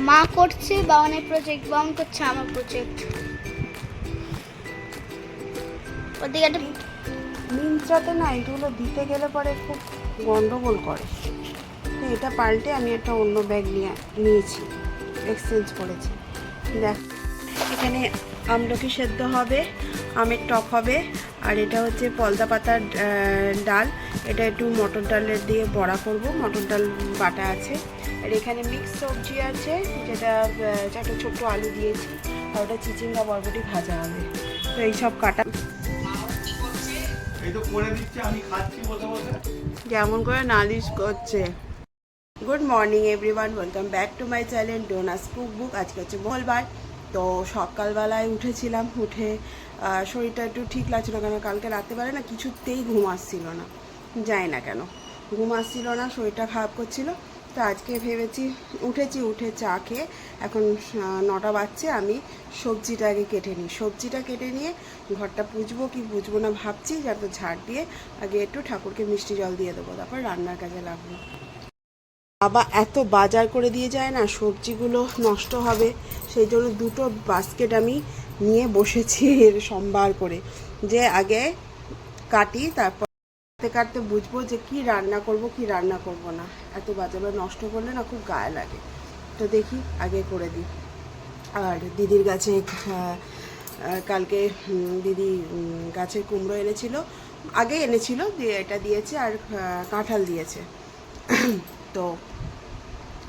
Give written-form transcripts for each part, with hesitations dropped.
মা করছে বাবানের প্রজেক্ট, বাবান করছে আমার প্রজেক্ট। ওদিকে একটা মিন্ত্রাতে না এগুলো দিতে গেলে পরে খুব গন্ডগোল করে, তো এটা পাল্টে আমি একটা অন্য ব্যাগ নিয়েছি, এক্সচেঞ্জ করেছি। দেখ, এখানে আমলকি সেদ্ধ হবে, আমের টক হবে, আর এটা হচ্ছে পলতা পাতার ডাল। এটা একটু মটর ডালের দিয়ে বড়া করব, মটর ডাল বাটা আছে। আর এখানে মিক্স সবজি আছে, যেটা একটা ছোট্ট আলু দিয়েছি, আর ওটা চিচিঙ্গা বরবটি ভাজা হবে। তো এইসব কাটা যেমন করে নালিশ করছে। Good morning everyone, welcome back to my channel ডোনাস cook book. আজকে হচ্ছে মঙ্গলবার, তো সকালবেলায় উঠেছিলাম, উঠে শরীরটা একটু ঠিক লাগছিল, কেন কালকে রাত্রেবেলা না কিছুতেই ঘুম আসছিল না, যায় না কেন ঘুম আসছিল না, শরীরটা খারাপ করছিল। তো আজকে ভেবেছি, উঠে চা খেয়ে এখন 9টা বাজছে, আমি সবজিটা আগে কেটে নিই। সবজিটা কেটে নিয়ে ঘরটা পুজবো কি পুজবো না ভাবছি, যাতে ঝাড় দিয়ে আগে একটু ঠাকুরকে মিষ্টি জল দিয়ে দেবো, তারপর রান্নার কাজে লাগবো। বাবা এত বাজার করে দিয়ে যায় না, সবজিগুলো নষ্ট হবে, সেই জন্য 2টো বাস্কেট আমি নিয়ে বসেছি সম্ভার করে, যে আগে কাটি, তারপর কাটতে কাটতে বুঝবো যে কি রান্না করব কি রান্না করব না। এত বাজার নষ্ট করলে না খুব গায়ে লাগে, তো দেখি আগে করে দিই। আর দিদির গাছে কালকে দিদি গাছের কুমড়ো এনেছিল, আগে এনেছিল, দিয়ে এটা দিয়েছে, আর কাঁঠাল দিয়েছে। তো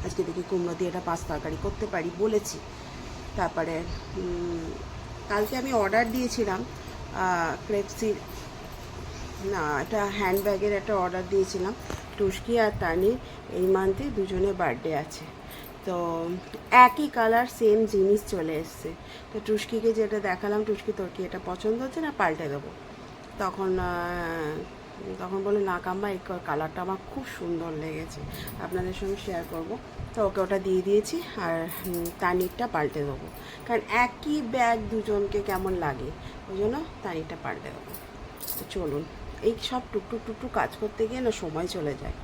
আজকে দেখি কুমড়ো দিয়ে এটা পাঁচ তরকারি করতে পারি বলেছি। তারপরে কালকে আমি অর্ডার দিয়েছিলাম ক্রেপসির, না এটা হ্যান্ডব্যাগের একটা অর্ডার দিয়েছিলাম। টুস্কি আর তানির এই মান্থে দুজনের বার্থডে আছে, তো একই কালার সেম জিনিস চলে এসছে। তো টুস্কিকে যেটা দেখালাম, টুস্কি তোর কি এটা পছন্দ হচ্ছে না পাল্টে দেবো, তখন তখন বলে না কাম্মা এই কালারটা আমার খুব সুন্দর লেগেছে, আপনাদের সঙ্গে শেয়ার করব। তো ওকে ওটা দিয়ে দিয়েছি, আর তানিরটা পাল্টে দেবো, কারণ একই ব্যাগ দুজনকে কেমন লাগে, ওই জন্য তানিরটা পাল্টে দেবো। তো চলুন, এই সব টুকটুক কাজ করতে গিয়ে না সময় চলে যায়।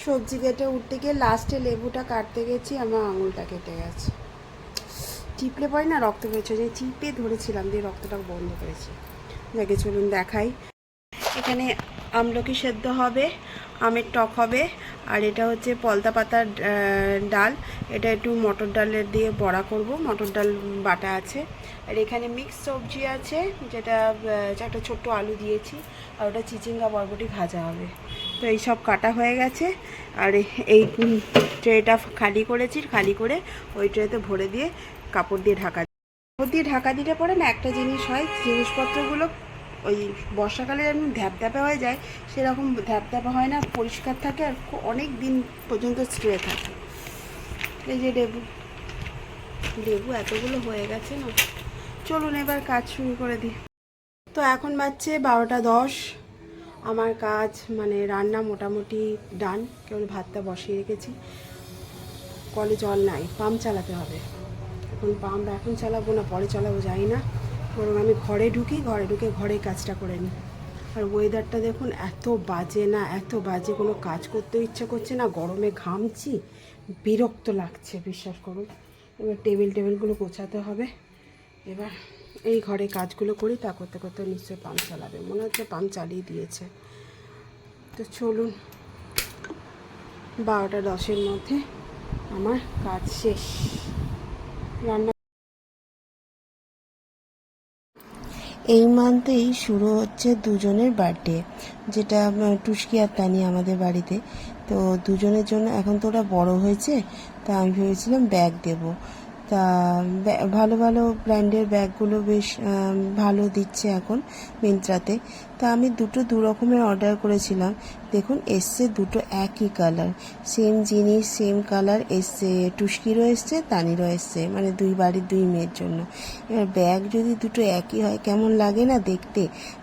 সবজি কেটে উঠতে গিয়ে লাস্টে লেবুটা কাটতে গেছি, আমার আঙুলটা কেটে গেছে। চিপলে পরে না রক্ত বেরোচ্ছে, যে চিপে ধরেছিলাম দিয়ে রক্তটা বন্ধ করেছি। যাকে চলুন দেখাই। এখানে আমলকি সেদ্ধ হবে, আমের টক হবে, আর এটা হচ্ছে পলতা পাতার ডাল। এটা একটু মটর ডালের দিয়ে বড়া করব, মটর ডাল বাটা আছে। আর এখানে মিক্স সবজি আছে, যেটা একটা ছোট্ট আলু দিয়েছি, আর ওটা চিচিঙ্গা বরবটি ভাজা হবে। তো এই সব কাটা হয়ে গেছে, আর এই ট্রেটা খালি করেছি, খালি করে ওই ট্রেতে ভরে দিয়ে কাপড় দিয়ে ঢাকা দিলে পরে না একটা জিনিস হয়, জিনিসপত্রগুলো ওই বর্ষাকালে যেমন ধ্যাপধ্যাপা হয়ে যায়, সেরকম ধ্যাপধ্যাপা হয় না, পরিষ্কার থাকে, আর অনেক দিন পর্যন্ত স্ট্রে থাকে। এই যে লেবু এতগুলো হয়ে গেছে না, চলুন এবার কাজ শুরু করে দিই। তো এখন বাজছে 12টা 10, আমার কাজ মানে রান্না মোটামুটি ডান, কেবল ভাতটা বসিয়ে রেখেছি। কলে জল নাই, পাম্প চালাতে হবে। এখন চালাবো না পরে চালাবো জানি না, বরং আমি ঘরে ঢুকে ঘরে কাজটা করে নিই। আর ওয়েদারটা দেখুন, এত বাজে না, এত বাজে, কোনো কাজ করতেও ইচ্ছা করছে না, গরমে ঘামছি, বিরক্ত লাগছে, বিশ্বাস করুন। এবার টেবিলগুলো গোছাতে হবে। এবার এই ঘরে কাজগুলো করি, তা করতে করতে নিশ্চয়ই পাম্প চালাবে, মনে হচ্ছে পাম্প চালিয়ে দিয়েছে। তো চলুন, 12টা 10-এর মধ্যে আমার কাজ শেষ। রান্না এই মান্থেই শুরু হচ্ছে দুজনের বার্থডে, যেটা টুস্কি আর তানি আমাদের বাড়িতে। তো দুজনের জন্য এখন তো ওরা বড় হয়েছে, তা আমি ভেবেছিলাম ব্যাগ দেব। তা ভালো ভালো ব্র্যান্ডের ব্যাগগুলো বেশ ভালো দিচ্ছে এখন মিন্ত্রাতে। তা আমি দু রকমের অর্ডার করেছিলাম, দেখুন এসছে দুটো একই কালার, সেম জিনিস সেম কালার এসছে, টুস্কিরও এসছে তানিরও এসছে, মানে দুই বাড়ির দুই মেয়ের জন্য। এবার ব্যাগ যদি দুটো একই হয় কেমন লাগে না দেখতে,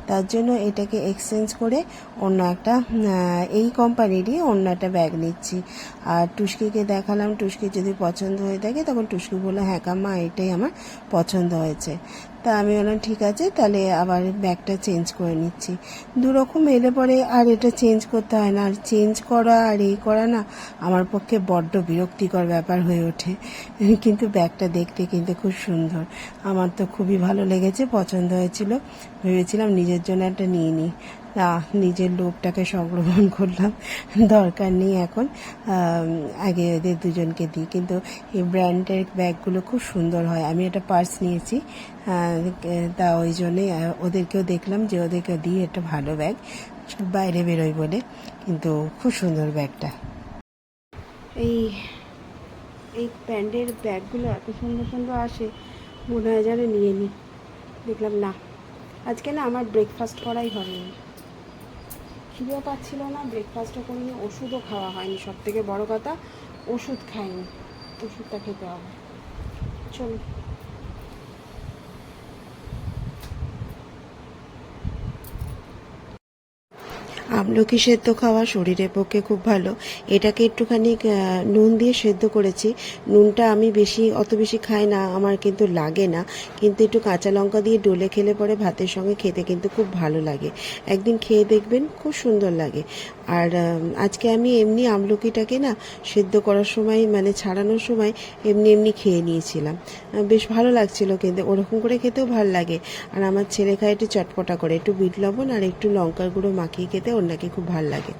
তার জন্য এটাকে এক্সচেঞ্জ করে অন্য একটা এই কোম্পানিরই অন্য একটা ব্যাগ নিচ্ছি। আর টুস্কিকে দেখালাম, টুস্কির যদি পছন্দ হয়ে থাকে তখন টুস্কি বললো হ্যাঁ কাম্মা এটাই আমার পছন্দ হয়েছে। তা আমি বললাম ঠিক আছে, তাহলে আবার ব্যাগটা চেঞ্জ করে নিচ্ছি। দুরকম এলে পরে আর এটা চেঞ্জ করতে হয় না, আর চেঞ্জ করা আর এই করা না আমার পক্ষে বড্ড বিরক্তিকর ব্যাপার হয়ে ওঠে। কিন্তু ব্যাগটা দেখতে কিন্তু খুব সুন্দর, আমার তো খুবই ভালো লেগেছে, পছন্দ হয়েছিল। ভেবেছিলাম নিজের জন্য একটা নিয়ে নিই, না নিজের লোভটাকে সংগ্রহণ করলাম, দরকার নেই এখন, আগে এদের দুজনকে দিই। কিন্তু এই ব্র্যান্ডের ব্যাগগুলো খুব সুন্দর হয়। আমি একটা পার্স নিয়েছি, তা ওই জন্যে ওদেরকেও দেখলাম যে ওদেরকে দিই একটা ভালো ব্যাগ, বাইরে বেরোই বলে। কিন্তু খুব সুন্দর ব্যাগটা। এই এই ব্র্যান্ডের ব্যাগগুলো এত সুন্দর সুন্দর আসে, মনে হয় যেন নিয়ে নিই। দেখলাম না, আজকে না আমার ব্রেকফাস্ট করাই হয়নি, খিদেও পাচ্ছিল না, ব্রেকফাস্টও করিনি, ওষুধও খাওয়া হয়নি, সব থেকে বড় কথা ওষুধ খাইনি, ওষুধটা খেতে হবে। চলো। আমলকি সেদ্ধ খাওয়া শরীরের পক্ষে খুব ভালো। এটাকে একটুখানি নুন দিয়ে সেদ্ধ করেছি। নুনটা আমি অত বেশি খাই না, আমার কিন্তু লাগে না, কিন্তু একটু কাঁচা লঙ্কা দিয়ে ডলে খেলে পরে ভাতের সঙ্গে খেতে কিন্তু খুব ভালো লাগে। একদিন খেয়ে দেখবেন, খুব সুন্দর লাগে। আর আজকে আমি এমনি আমলকিটাকে না সেদ্ধ করার সময়, মানে ছাড়ানোর সময় এমনি এমনি খেয়ে নিয়েছিলাম, বেশ ভালো লাগছিল, কিন্তু ওরকম করে খেতেও ভালো লাগে। আর আমার ছেলে খায় একটু চটপটা করে, একটু বিট লবণ আর একটু লঙ্কার গুঁড়ো মাখিয়ে খেতে ওর নাকি খুব ভালো লাগে।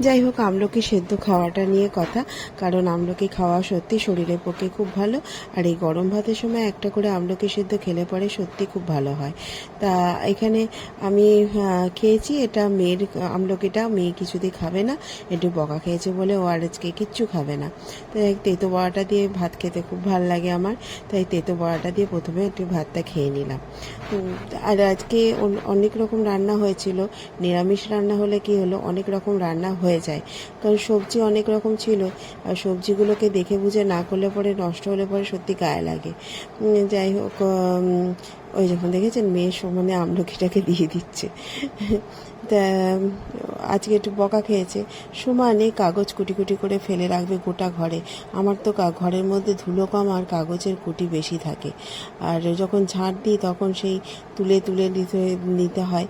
যাই হোক, আমলকি সেদ্ধ খাওয়াটা নিয়ে কথা, কারণ আমলকি খাওয়া সত্যি শরীরের পক্ষে খুব ভালো। আর এই গরম ভাতের সময় একটা করে আমলকি সেদ্ধ খেলে পরে সত্যি খুব ভালো হয়। তা এখানে আমি খেয়েছি, এটা মেয়ের আমলকিটা, মেয়ে কিছুতেই খাবে না, একটু বকা খেয়েছে বলে ও আর আজকে কিচ্ছু খাবে না। তাই তেতো বড়াটা দিয়ে ভাত খেতে খুব ভালো লাগে আমার, তাই তেতো বড়াটা দিয়ে প্রথমে একটু ভাতটা খেয়ে নিলাম। আর আজকে অনেক রকম রান্না হয়েছিল। নিরামিষ রান্না হলে কি হলো, অনেক রকম রান্না হয়ে যায়, কারণ সবজি অনেক রকম ছিল, আর সবজিগুলোকে দেখে বুঝে না করলে পরে, নষ্ট হলে পরে সত্যি গায়ে লাগে। যাই হোক, ওই যখন দেখেছেন মেয়ের সমানে আমলকিটাকে দিয়ে দিচ্ছে। তা আজকে একটু বকা খেয়েছে, সমানে কাগজ কুটি কুটি করে ফেলে রাখবে গোটা ঘরে। আমার তো ঘরের মধ্যে ধুলো কম আর কাগজের কুটি বেশি থাকে, আর যখন ঝাড় দিই তখন সেই তুলে তুলে নিতে হয়।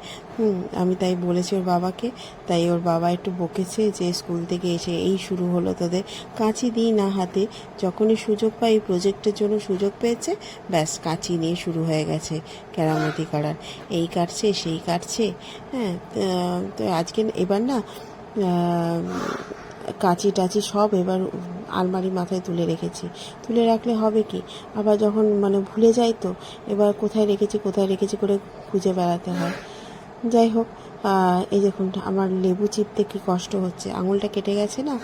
আমি তাই বলেছি ওর বাবাকে, তাই ওর বাবা একটু বকেছে যে স্কুল থেকে এসে এই শুরু হলো তোদের, কাঁচি দিই না হাতে, যখনই সুযোগ পাই, প্রজেক্টের জন্য সুযোগ পেয়েছে, ব্যাস কাঁচি নিয়ে শুরু হয়ে গেছে কেরামতি করার, এই কাটছে সেই কাটছে। হ্যাঁ, তো আজকে এবার না কাঁচি টাচি সব এবার আলমারি মাথায় তুলে রেখেছি। তুলে রাখলে হবে কি, আবার যখন মানে ভুলে যাই, তো এবার কোথায় রেখেছি করে খুঁজে বেড়াতে হয়। যাই হোক, এই দেখুন আমার লেবু চিপতে কি কষ্ট হচ্ছে, আঙুলটা কেটে গেছে না,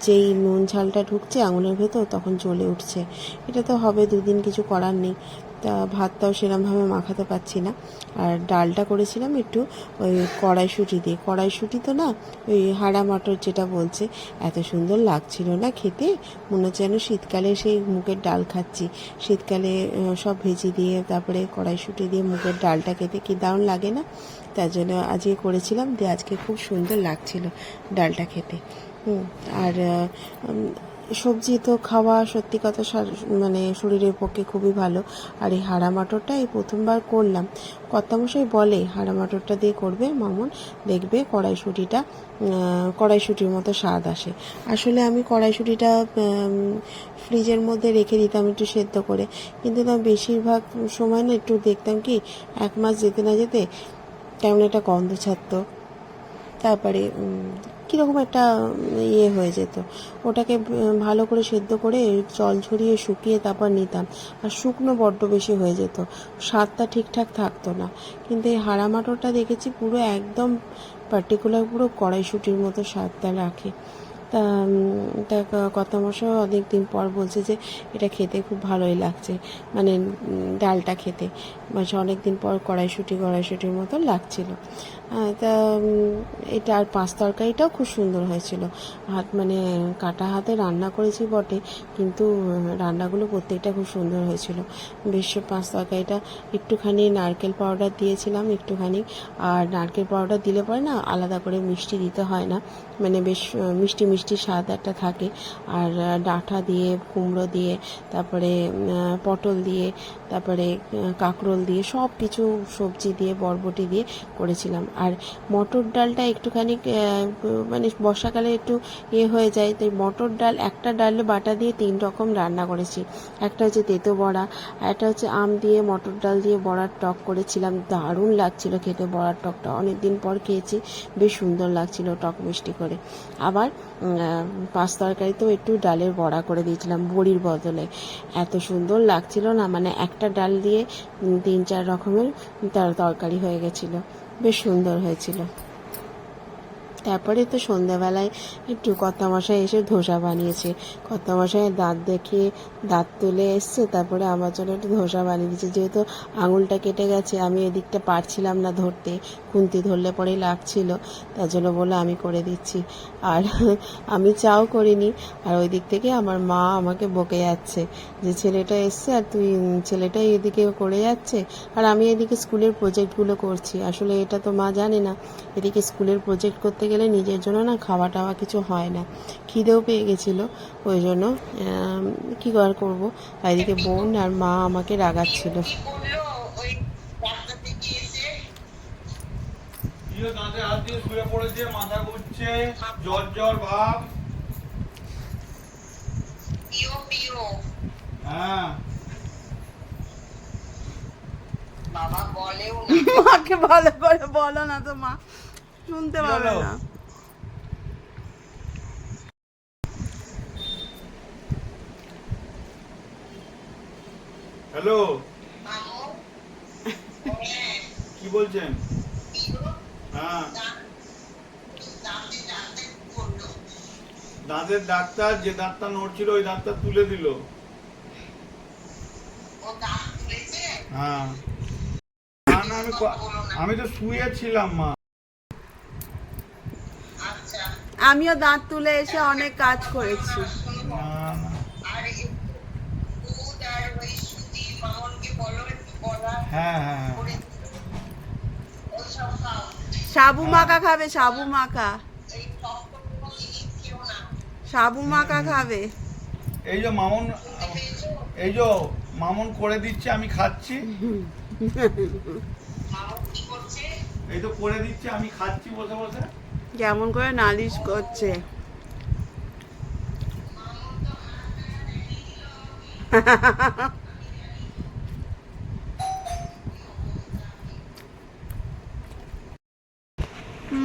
যেই নুন ঝালটা ঢুকছে আঙুলের ভেতর তখন জ্বলে উঠছে। এটা তো হবে, দুদিন কিছু করার নেই। তা ভাতটাও সেরমভাবে মাখাতে পারছি না। আর ডালটা করেছিলাম একটু ওই কড়াইশুঁটি দিয়ে, কড়াইশুঁটি তো না, ওই হাড়া মটর যেটা বলছে, এত সুন্দর লাগছিল না খেতে, মনে হচ্ছে যেন শীতকালে সেই মুগের ডাল খাচ্ছি। শীতকালে সব ভেজি দিয়ে তারপরে কড়াইশুঁটি দিয়ে মুগের ডালটা খেতে কি দারুণ লাগে না, তার জন্য আজকে করেছিলাম, দিয়ে আজকে খুব সুন্দর লাগছিল ডালটা খেতে। আর সবজি তো খাওয়া সত্যি কথা মানে শরীরের পক্ষে খুবই ভালো। আর এই হাড়া মটরটা এই প্রথমবার করলাম, কর্তামশাই বলে হাড়া মটরটা দিয়ে করবে মামুন, দেখবে কড়াইশুঁটির মতো স্বাদ আসে। আসলে আমি কড়াইশুঁটিটা ফ্রিজের মধ্যে রেখে দিতাম একটু সেদ্ধ করে, কিন্তু না বেশিরভাগ সময় না একটু দেখতাম কি, 1 মাস যেতে না যেতে কেমন একটা গন্ধ ছাড়তো, তারপরে কীরকম একটা ইয়ে হয়ে যেত। ওটাকে ভালো করে সেদ্ধ করে জল ঝরিয়ে শুকিয়ে তারপর নিতাম, আর শুকনো বড্ড বেশি হয়ে যেত, স্বাদটা ঠিকঠাক থাকতো না। কিন্তু এই হাড়া মটরটা দেখেছি পুরো একদম পার্টিকুলার পুরো কড়াইশুঁটির মতো স্বাদটা রাখে। তা কর্তামশাই অনেক দিন পর বলছে যে এটা খেতে খুব ভালোই লাগছে, মানে ডালটা খেতে, মানে অনেক দিন পর কড়াইশুঁটির মতো লাগছিল। তা এটা আর পাঁচ তরকারিটাও খুব সুন্দর হয়েছিল, মানে কাটা হাতে রান্না করেছি বটে, কিন্তু রান্নাগুলো প্রত্যেকটা খুব সুন্দর হয়েছিল। বেশ পাঁচ তরকারিটা একটুখানি নারকেল পাউডার দিয়েছিলাম একটুখানি, আর নারকেল পাউডার দিলে পরে না আলাদা করে মিষ্টি দিতে হয় না, মানে বেশ মিষ্টি মিষ্টি স্বাদ একটা থাকে। আর ডাঁটা দিয়ে, কুমড়ো দিয়ে, তারপরে পটল দিয়ে, তারপরে কাঁকরোল দিয়ে, সব কিছু সবজি দিয়ে, বরবটি দিয়ে করেছিলাম। আর মটর ডালটা একটুখানি মানে বর্ষাকালে একটু হয়ে যায়, তাই মটর ডাল, একটা ডালে বাটা দিয়ে 3 রকম রান্না করেছি। একটা হচ্ছে তেতো বড়া, আর একটা হচ্ছে আম দিয়ে মটর ডাল দিয়ে বড়ার টক করেছিলাম। দারুণ লাগছিল খেতে বড়ার টকটা, অনেক দিন পর খেয়েছি, বেশ সুন্দর লাগছিল টক মিষ্টি করে। আবার পাঁচ তরকারিতেও একটু ডালের বড়া করে দিয়েছিলাম বড়ির বদলে, এত সুন্দর লাগছিল না, মানে একটা ডাল দিয়ে 3-4 রকমের তরকারি হয়ে গেছিলো, বেশ সুন্দর হয়েছিল। তারপরে তো সন্ধ্যাবেলায় একটু কর্তামশাই এসে ধোসা বানিয়েছে। কর্তামশাই দাঁত দেখিয়ে দাঁত তুলে এসছে, তারপরে আমার জন্য একটু ধোসা বানিয়ে দিয়েছে। যেহেতু আঙুলটা কেটে গেছে, আমি এদিকটা পারছিলাম না ধরতে, খুন্তি ধরলে পরেই লাগছিল, তার জন্য বলে আমি করে দিচ্ছি। আর আমি চাও করিনি, আর ওই দিক থেকে আমার মা আমাকে বকে যাচ্ছে যে ছেলেটা এসছে আর তুই ছেলেটাই এদিকে করে যাচ্ছে, আর আমি এদিকে স্কুলের প্রজেক্টগুলো করছি। আসলে এটা তো মা জানে না, এদিকে স্কুলের প্রজেক্ট করতে গেলে নিজের জন্য না খাওয়া টাওয়া কিছু হয় না, খিদেও পেয়ে গেছিলো, ওই জন্য কী করবো। আর এদিকে বোন আর মা আমাকে রাগাচ্ছিল। দাঁতে হাত দিয়ে শুয়ে পড়েছে, মাথা ঘুরছে, জ্বর জ্বর ভাব। হ্যাঁ, বাবা বলেও না। মাকে ভালো করে বলো না তো, মা শুনতে পাবে না। হ্যালো, কি বলছেন? হ্যাঁ, দাঁতের ডাক্তার, যে দাঁতটা নড়ছিল ওই দাঁতটা তুলে দিল। হ্যাঁ, না না, আমি তো শুয়েছিলাম মা। আমিও দাঁত তুলে এসে অনেক কাজ করেছি। না না, হ্যাঁ হ্যাঁ হ্যাঁ, সাবু মাখা খাবে, সাবু মাখা, সাবু মাখা খাবে। এই যে মামুন, এই যে মামুন করে দিচ্ছে, আমি খাচ্ছি। এই তো করে দিচ্ছে, আমি খাচ্ছি বসে বসে। কেমন করে নালিশ করছে।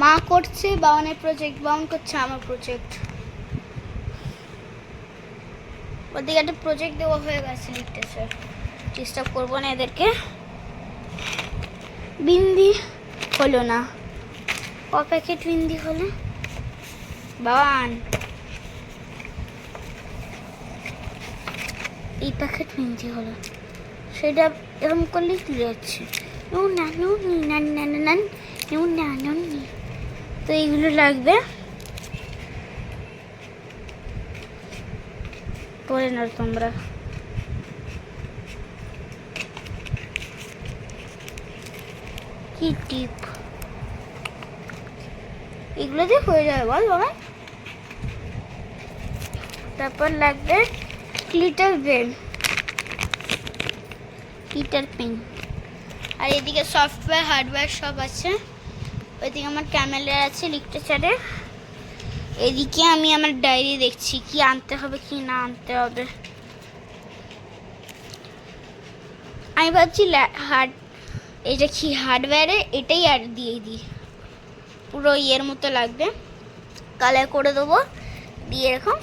মা করছে বাউনের প্রজেক্ট, বাউন করছে আমার প্রজেক্ট। ওদিকে একটা প্রজেক্ট দেওয়া হয়ে গেছে লিখতেছে, ডিস্টার্ব করবো না এদেরকে। বিন্দি হলো না, ক প্যাকেট বিন্দি হলো বাবান? এই প্যাকেট বিন্দি হলো, সেটা এরকম করলেই তুলে যাচ্ছে। তো এইগুলো লাগবে, পরে না তোমরা। কি টিপ, এগুলো দিয়ে হয়ে যাবে বল বাবা। তারপর লাগবে গ্লিটার পেন, গ্লিটার পেন। আর এদিকে সফটওয়্যার হার্ডওয়্যার সব আছে। ওইদিকে আমার ক্যামেরা আছে লিটারেচারে। এদিকে আমি আমার ডায়েরি দেখছি কি আনতে হবে কি না আনতে হবে। আমি ভাবছি এটা কি হার্ডওয়্যারে, এটাই আর দিয়ে দিই, পুরো ইয়ের মতো লাগবে, কালার করে দেবো দিয়ে এরকম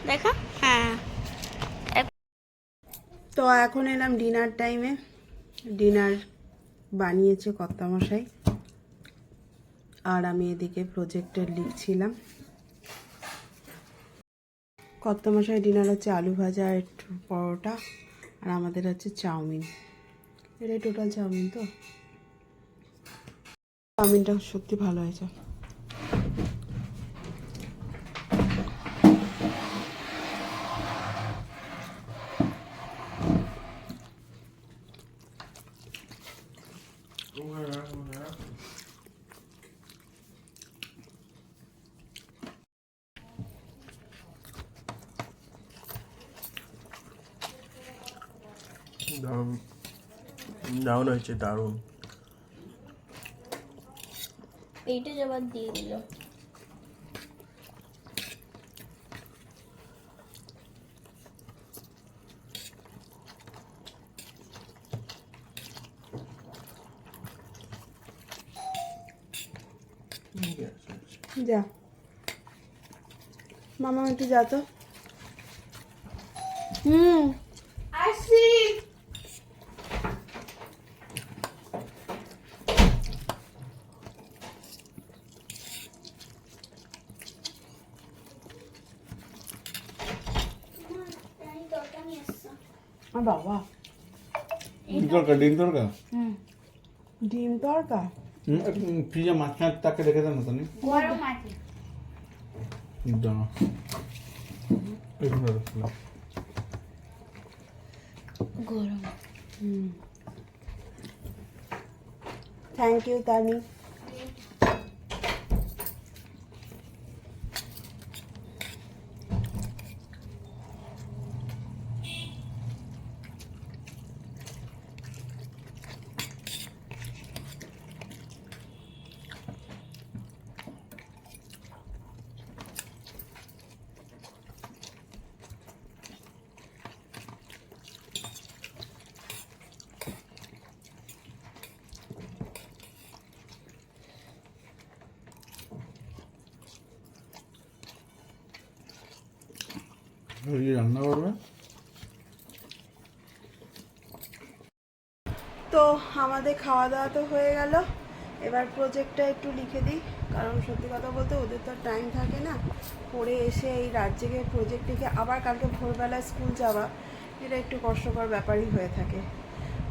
দেখো। হ্যাঁ, তো এখন এলাম ডিনার টাইমে। ডিনার বানিয়েছে কর্তামশাই, আর আমি এদিকে প্রজেক্টের লিখছিলাম। কর্তামশাই ডিনার হচ্ছে আলু ভাজা, একটু পরোটা, আর আমাদের হচ্ছে চাউমিন। এটাই টোটাল চাউমিন। তো চাউমিনটা সত্যি ভালো হয়েছে। দারুণ দারুণ হয়েছে, দারুণ। এইটা জবাব দিয়ে দিল। যা মামা একটু যা তো। আসি। বাবা ডিম তরকা, ডিম তরকা। ডিম তরকা ফ্রিজে মাছ মাছ তাকে রেখে দেন না তানি। গরম আছে। দাঁড়া, এখানে রাখলাম। গরম। থ্যাংক ইউ তানি। রান্না করবে তো আমাদের খাওয়া দাওয়া তো হয়ে গেল, এবার প্রজেক্টটা একটু লিখে দিই, কারণ সত্যি কথা বলতে ওদের তো টাইম থাকে না, পড়ে এসে এই রাত জেগে প্রজেক্ট লিখে আবার কালকে ভোরবেলায় স্কুল যাওয়া, এটা একটু কষ্টকর ব্যাপারই হয়ে থাকে।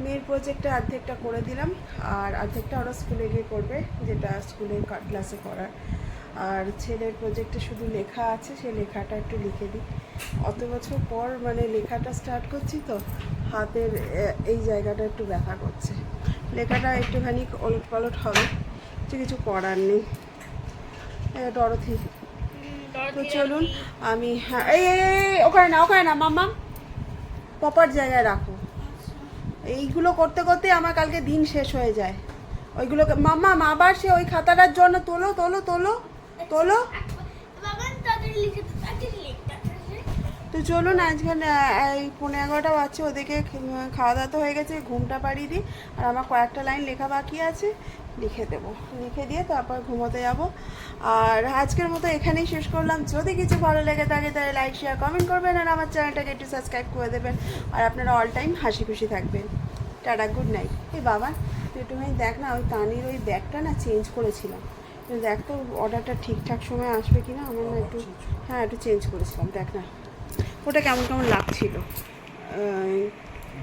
মেয়ের প্রজেক্টটা অর্ধেকটা করে দিলাম, আর অর্ধেকটা ওরা স্কুলে গিয়ে করবে, যেটা স্কুলে ক্লাসে করার। আর ছেলের প্রজেক্টে শুধু লেখা আছে, সেই লেখাটা একটু লিখে দিই। অত বছর পর মানে লেখাটা স্টার্ট করছি তো হাতের এই জায়গাটা একটু ব্যথা করছে, লেখাটা একটুখানি ওলট পালট হবে, কিছু করার নেই। ডরথি, তো চলুন আমি, হ্যাঁ এই ওখানে না মাম্মা, প্রপার জায়গায় রাখো। এইগুলো করতে করতে আমার কালকে দিন শেষ হয়ে যায়। ওইগুলোকে মাম্মা আবার সে ওই খাতাটার জন্য তোলো তোলো তোলো তোলো। তো চলুন আজকে এই 11:15 বাজছে, ওদেরকে খাওয়া দাওয়া তো হয়ে গেছে, ঘুমটা পাড়িয়ে দিই। আর আমার কয়েকটা লাইন লেখা বাকি আছে, লিখে দেবো, লিখে দিয়ে তারপর ঘুমোতে যাব। আর আজকের মতো এখানেই শেষ করলাম। যদি কিছু ভালো লেগে থাকে তাহলে লাইক শেয়ার কমেন্ট করবেন, আর আমার চ্যানেলটাকে একটু সাবস্ক্রাইব করে দেবেন। আর আপনারা অল টাইম হাসি খুশি থাকবেন। Tata, good night. এই বাবা তুই একটুখানি দেখ না, ওই তানির ওই ব্যাগটা না চেঞ্জ করেছিলাম, দেখ তো অর্ডারটা ঠিকঠাক সময় আসবে কিনা। আমার না একটু, হ্যাঁ একটু চেঞ্জ করেছিলাম, দেখ না ওটা কেমন কেমন লাগছিল।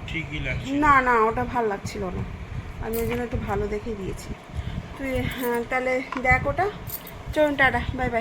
ঠিকই লাগছে না ওটা ভালো লাগছিল না, আমি ওই জন্য একটু ভালো দেখে দিয়েছি। তুই হ্যাঁ তাহলে দেখ ওটা। চলুন টাটা, বাই বাই।